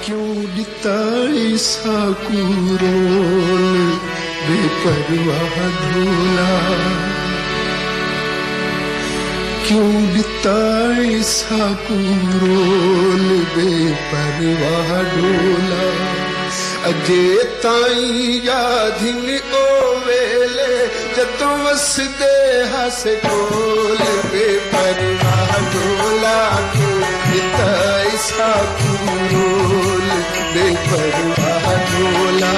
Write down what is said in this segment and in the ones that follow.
क्यों दिता ऐसा कुरोल बेपरवाह ढोला, क्यों दिता ऐसा कुरोल बेपरवाह ढोला। अजे ताई याद न ओ वेले जदों वसदे हस कोल बेपरवाह ढोला, क्यों दिता ऐसा कुरोल बेपरवाह ढोला।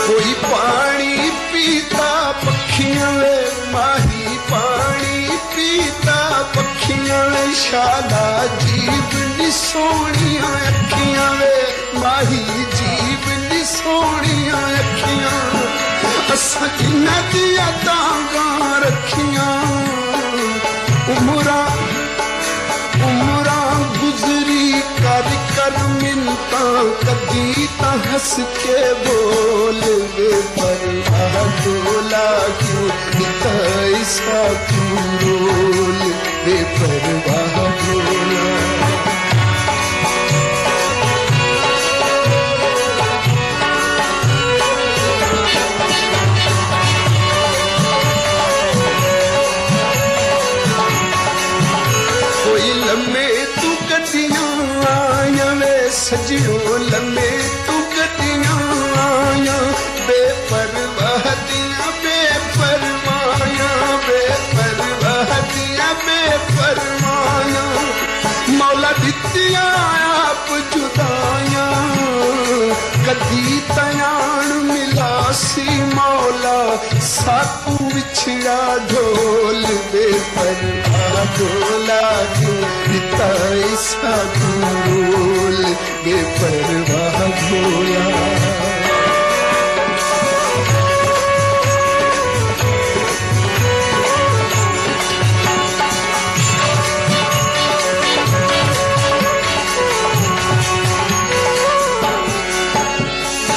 कोई पानी पीता पखियां वे माही, पानी पीता पखियां वे शाला जीव नी सोहणियां अखियां वे माही, जीव नी सोहणियां अखियां। असां जिन्हां दियां तांगां रखियां, उमरां गुजरी कर कर मिन्नता, कदी ता हस के बोल बेपरवाह ढोला, क्यों दिता ऐसा कुरोल बेपरवाह ढोला। कोई लम्मे तू गड्डियां आया वे सजियो, लम्मे तू गड्डियां आया बेपरवाह दियां बेपरवाया, बेपरवाह दियां बेपरवाया। मौला दित्तियां आप जुदाइयां, कदी तयान मिला सी मौला, साकू विछड़ा ढोल बेपरवाह ढोला, क्यों दिता ऐसा कुरोल बेपरवाह ढोला।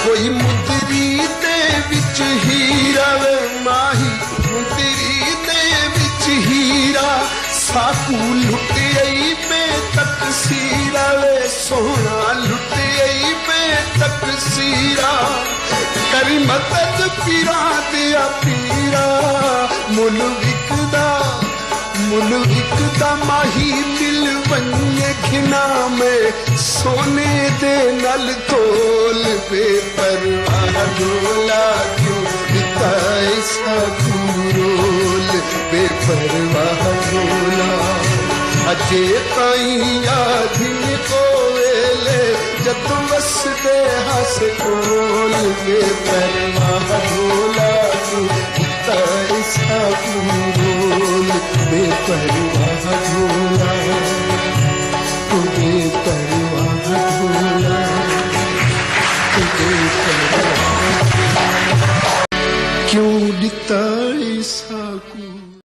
कोई मुदरी दे विच हीरा वे माही, मुदरी दे विच हीरा, साकू लुट आई बेतकसीरा वे सोहना, लुट आई बेतकसीरा। करी मदद पीरा दिया पीरा, मुल विकदा माही मिल वन्य खिना में, सोने दे नल तोल बेपरवाह ढोला, क्यों दिता ऐसा कुरोल बेपरवाह ढोला। अजे ताई याद न को वेले जदों वसदे हस कोल बेपरवाह ढोला, क्यों दिता ऐसा कुरोल बेपरवाह।